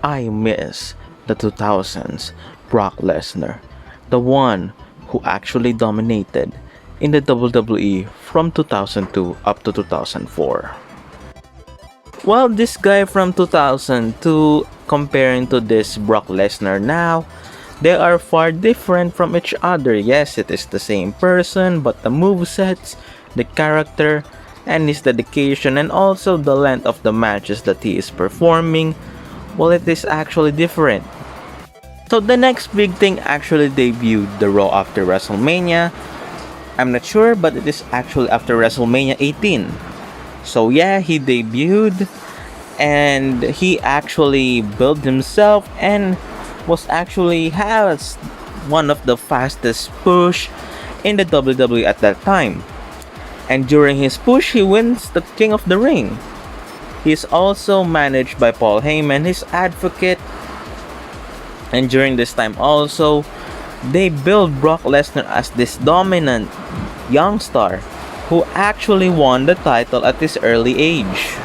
I miss the 2000s Brock Lesnar, the one who actually dominated in the WWE from 2002 up to 2004. Well, this guy from 2002 comparing to this Brock Lesnar now, they are far different from each other. Yes, it is the same person, but the movesets, the character, and his dedication, and also the length of the matches that he is performing, well, it is actually different. So the next big thing actually debuted the Raw after WrestleMania. I'm not sure, but it is actually after WrestleMania 18. So yeah, he debuted and he actually built himself and was actually has one of the fastest push in the WWE at that time. And during his push, he wins the King of the Ring. He is also managed by Paul Heyman, his advocate. And during this time also, they build Brock Lesnar as this dominant young star who actually won the title at this early age.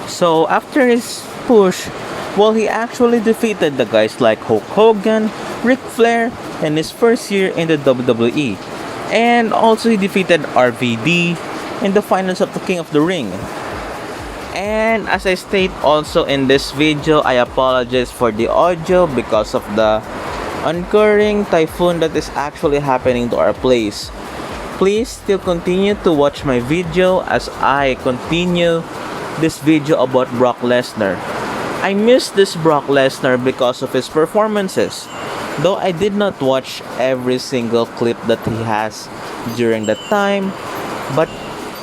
So after his push, well, he actually defeated the guys like Hulk Hogan, Ric Flair in his first year in the WWE. And also he defeated RVD in the finals of the King of the Ring. And as I state also in this video, I apologize for the audio because of the oncurring typhoon that is actually happening to our place. Please still continue to watch my video as I continue this video about Brock Lesnar. I miss this Brock Lesnar because of his performances. Though I did not watch every single clip that he has during that time, but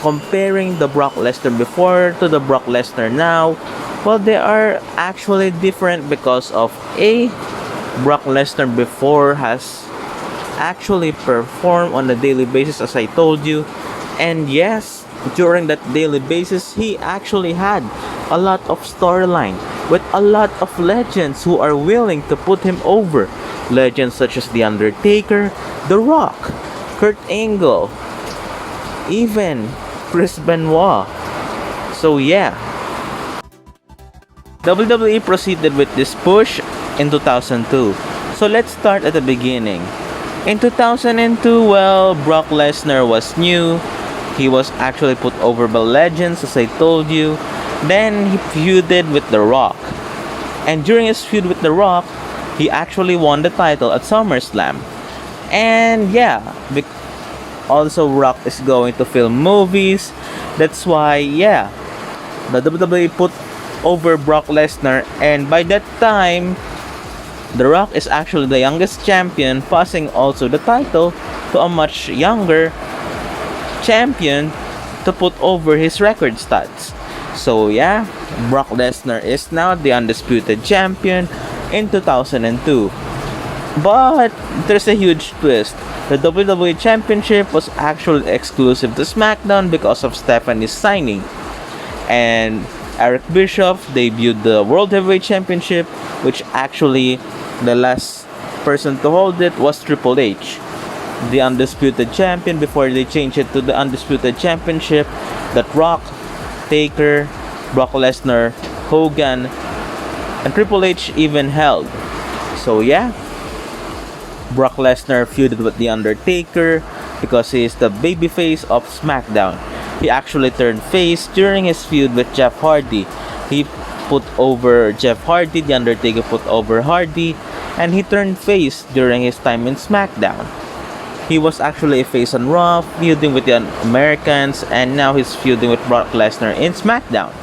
comparing the Brock Lesnar before to the Brock Lesnar now, well, they are actually different because of a Brock Lesnar before has actually performed on a daily basis, as I told you, and yes, during that daily basis, he actually had a lot of storyline with a lot of legends who are willing to put him over. Legends such as The Undertaker, The Rock, Kurt Angle, even Chris Benoit. So yeah, WWE proceeded with this push in 2002. So let's start at the beginning. In 2002, well, Brock Lesnar was new. He was actually put over by legends, as I told you. Then he feuded with The Rock. And during his feud with The Rock, he actually won the title at SummerSlam. And yeah, also Rock is going to film movies. That's why, yeah, the WWE put over Brock Lesnar. And by that time, The Rock is actually the youngest champion, passing also the title to a much younger champion to put over his record stats. So yeah, Brock Lesnar is now the undisputed champion in 2002. But there's a huge twist. The WWE Championship was actually exclusive to SmackDown because of Stephanie's signing. And Eric Bischoff debuted the World Heavyweight Championship, which actually the last person to hold it was Triple H, the undisputed champion, before they changed it to the Undisputed Championship that Rock, Taker, Brock Lesnar, Hogan, and Triple H even held. So yeah, Brock Lesnar feuded with The Undertaker because he is the babyface of SmackDown. He actually turned face during his feud with Jeff Hardy. He put over Jeff Hardy, The Undertaker put over Hardy, and he turned face during his time in SmackDown. He was actually a face on Raw, feuding with the Americans, and now he's feuding with Brock Lesnar in SmackDown.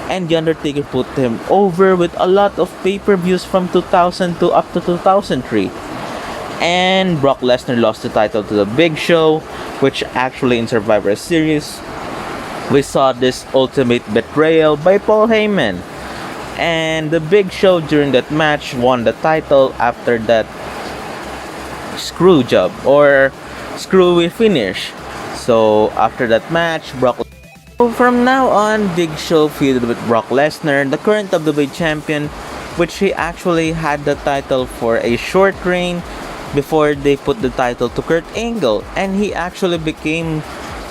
And The Undertaker put him over with a lot of pay-per-views from 2002 up to 2003. And Brock Lesnar lost the title to the Big Show, which actually in Survivor Series, we saw this ultimate betrayal by Paul Heyman. And the Big Show during that match won the title after that screw job or screwy finish. So after that match, So from now on, Big Show feuded with Brock Lesnar, the current WWE champion, which he actually had the title for a short reign before they put the title to Kurt Angle, and he actually became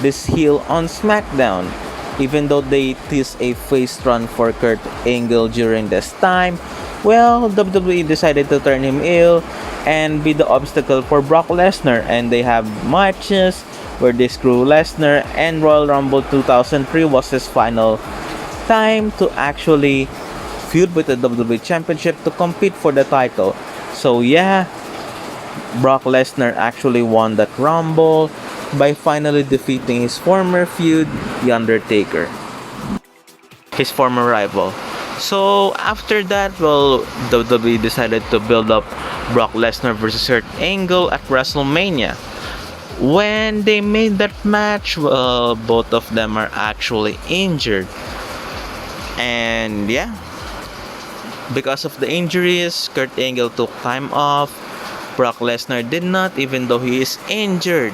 this heel on SmackDown. Even though they teased a face run for Kurt Angle during this time, well, WWE decided to turn him ill and be the obstacle for Brock Lesnar, and they have matches where they screw Lesnar, and Royal Rumble 2003 was his final time to actually feud with the WWE Championship to compete for the title. So yeah, Brock Lesnar actually won that Rumble by finally defeating his former feud, The Undertaker, his former rival. So after that, well, WWE decided to build up Brock Lesnar versus Kurt Angle at WrestleMania. When they made that match, well, both of them are actually injured. And yeah, because of the injuries, Kurt Angle took time off. Brock Lesnar did not, even though he is injured.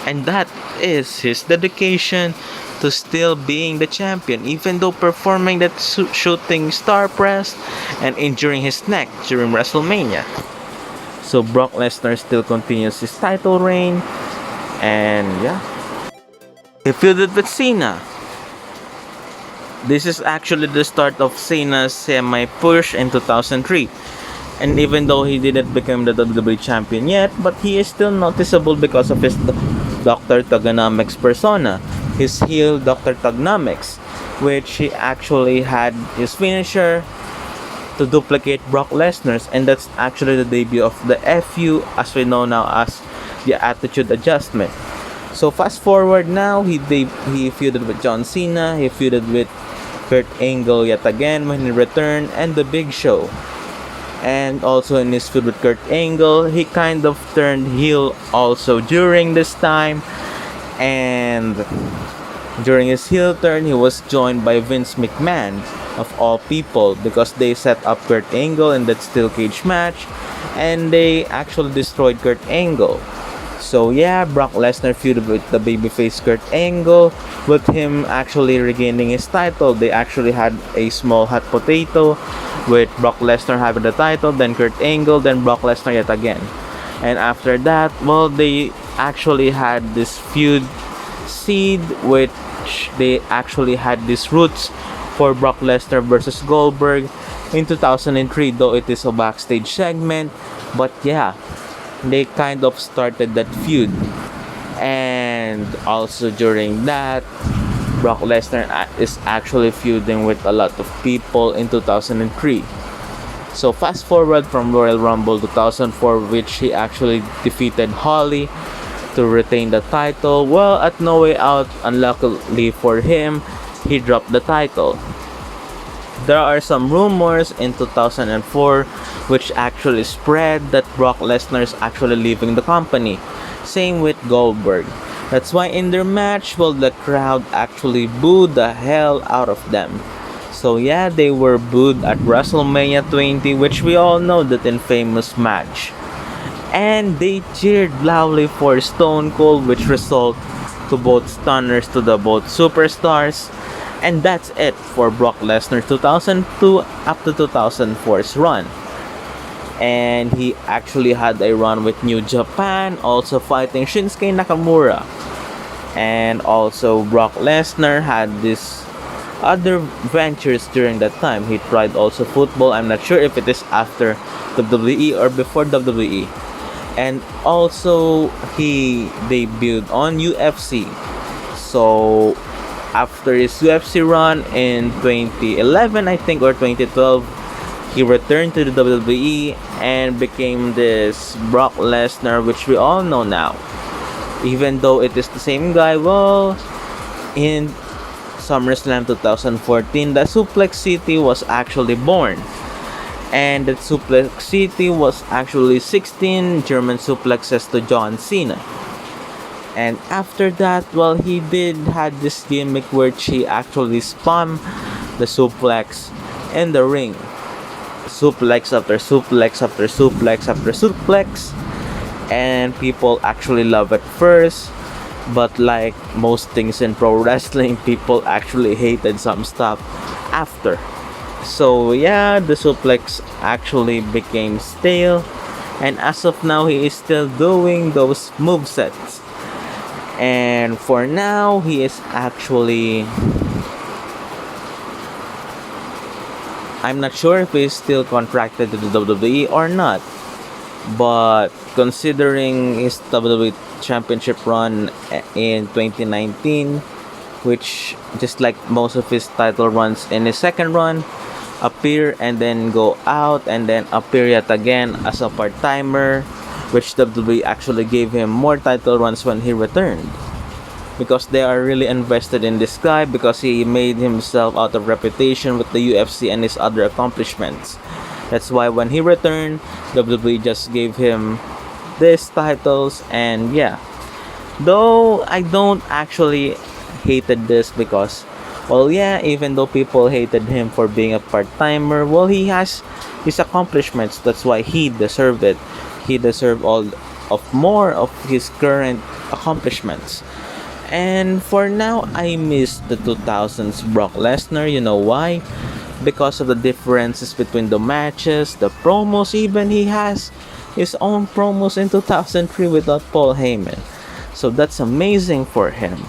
And that is his dedication to still being the champion, even though performing that shooting star press and injuring his neck during WrestleMania. So Brock Lesnar still continues his title reign, and yeah, he feuded with Cena. This is actually the start of Cena's semi-push in 2003. And even though he didn't become the WWE champion yet, but he is still noticeable because of his Dr. Thuganomics persona, his heel Dr. Thuganomics, which he actually had his finisher to duplicate Brock Lesnar's, and that's actually the debut of the FU as we know now as the Attitude Adjustment. So fast forward now, he feuded with John Cena, he feuded with Kurt Angle yet again when he returned, and the Big Show. And also in his feud with Kurt Angle, he kind of turned heel also during this time. And during his heel turn, he was joined by Vince McMahon, of all people, because they set up Kurt Angle in that steel cage match, and they actually destroyed Kurt Angle. So yeah, Brock Lesnar feuded with the babyface Kurt Angle, with him actually regaining his title. They actually had a small hot potato with Brock Lesnar having the title, then Kurt Angle, then Brock Lesnar yet again. And after that, well, they actually had this feud seed, which they actually had these roots for Brock Lesnar versus Goldberg in 2003, though it is a backstage segment. But yeah, they kind of started that feud. And also during that, Brock Lesnar is actually feuding with a lot of people in 2003. So fast forward from Royal Rumble 2004, which he actually defeated Holly to retain the title. Well, at No Way Out, unluckily for him, he dropped the title. There are some rumors in 2004 which actually spread that Brock Lesnar is actually leaving the company. Same with Goldberg. That's why in their match, well, the crowd actually booed the hell out of them. So yeah, they were booed at WrestleMania 20, which we all know, that infamous match. And they cheered loudly for Stone Cold, which result to both stunners to the both superstars. And that's it for Brock Lesnar 2002 up to 2004's run. And he actually had a run with New Japan, also fighting Shinsuke Nakamura. And also Brock Lesnar had this other ventures during that time. He tried also football. I'm not sure if it is after WWE or before WWE. And also he debuted on UFC. So after his UFC run in 2011, I think, or 2012, he returned to the WWE and became this Brock Lesnar, which we all know now. Even though it is the same guy, well, in SummerSlam 2014, the Suplex City was actually born. And that Suplex City was actually 16 German suplexes to John Cena. And after that, well, he did had this gimmick where he actually spun the suplex in the ring. Suplex after suplex after suplex after suplex. And people actually love it first. But like most things in pro wrestling, people actually hated some stuff after. So yeah, the suplex actually became stale. And as of now, he is still doing those movesets. And for now, he is actually I'm not sure if he's still contracted to the WWE or not. But considering his WWE Championship run in 2019, which just like most of his title runs in his second run, appear and then go out and then appear yet again as a part-timer, which WWE actually gave him more title runs when he returned, because they are really invested in this guy, because he made himself out of reputation with the UFC and his other accomplishments. That's why when he returned, WWE just gave him these titles. And yeah, though I don't actually hated this, because, well, yeah, even though people hated him for being a part-timer, well, he has his accomplishments. That's why he deserved it. He deserved all of more of his current accomplishments. And for now, I miss the 2000s Brock Lesnar. You know why? Because of the differences between the matches, the promos. Even he has his own promos in 2003 without Paul Heyman. So that's amazing for him.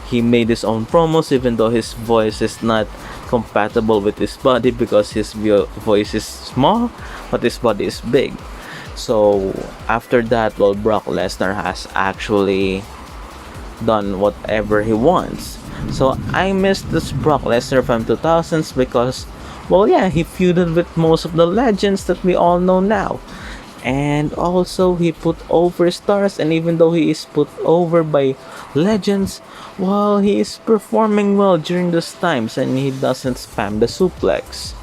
He made his own promos even though his voice is not compatible with his body, because his voice is small but his body is big. So after that, well, Brock Lesnar has actually done whatever he wants. So I miss this Brock Lesnar from 2000s because, well, yeah, he feuded with most of the legends that we all know now. And also he put over stars, and even though he is put over by legends, well, he is performing well during those times and he doesn't spam the suplex.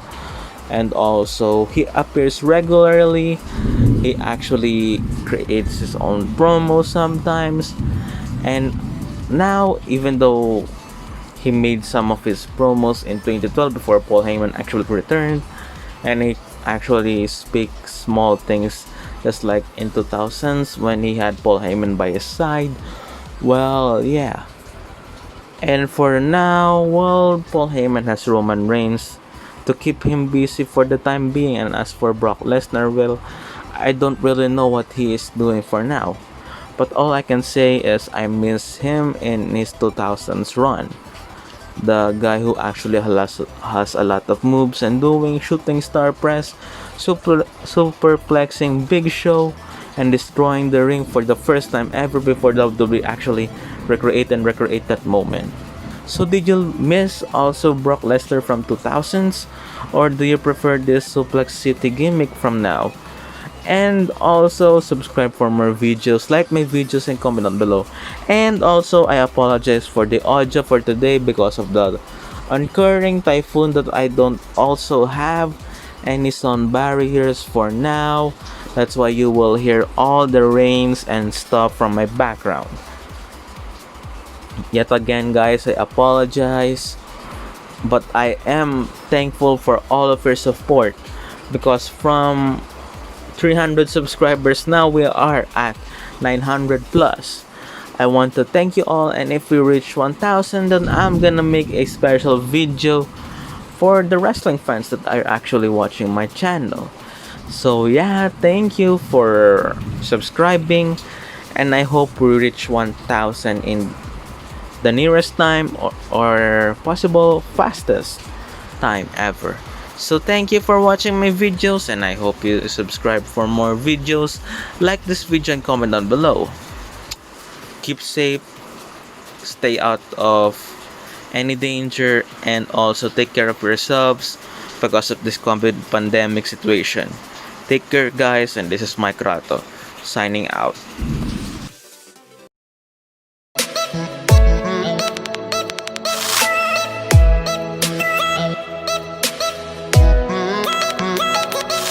And also he appears regularly. He actually creates his own promo sometimes. And now, even though he made some of his promos in 2012 before Paul Heyman actually returned, and he actually speaks small things just like in 2000s when he had Paul Heyman by his side. Well, yeah. And for now, well, Paul Heyman has Roman Reigns to keep him busy for the time being. And as for Brock Lesnar, well, I don't really know what he is doing for now. But all I can say is I miss him in his 2000s run. The guy who actually has a lot of moves and doing shooting star press, superplexing Big Show, and destroying the ring for the first time ever before WWE actually recreate that moment. So did you miss also Brock Lesnar from 2000s, or do you prefer this Suplex City gimmick from now? And also subscribe for more videos, like my videos, and comment down below. And also I apologize for the audio for today because of the occurring typhoon that I don't also have any sound barriers for now. That's why you will hear all the rains and stuff from my background. Yet again, guys, I apologize, but I am thankful for all of your support, because from 300 subscribers now we are at 900 plus. I want to thank you all, and if we reach 1000, then I'm gonna make a special video for the wrestling fans that are actually watching my channel. So yeah, thank you for subscribing, and I hope we reach 1000 in the nearest time, or possible fastest time ever. So thank you for watching my videos, and I hope you subscribe for more videos. Like this video and comment down below. Keep safe, stay out of any danger, and also take care of yourselves because of this COVID pandemic situation. Take care, guys, and this is Mike Rato signing out.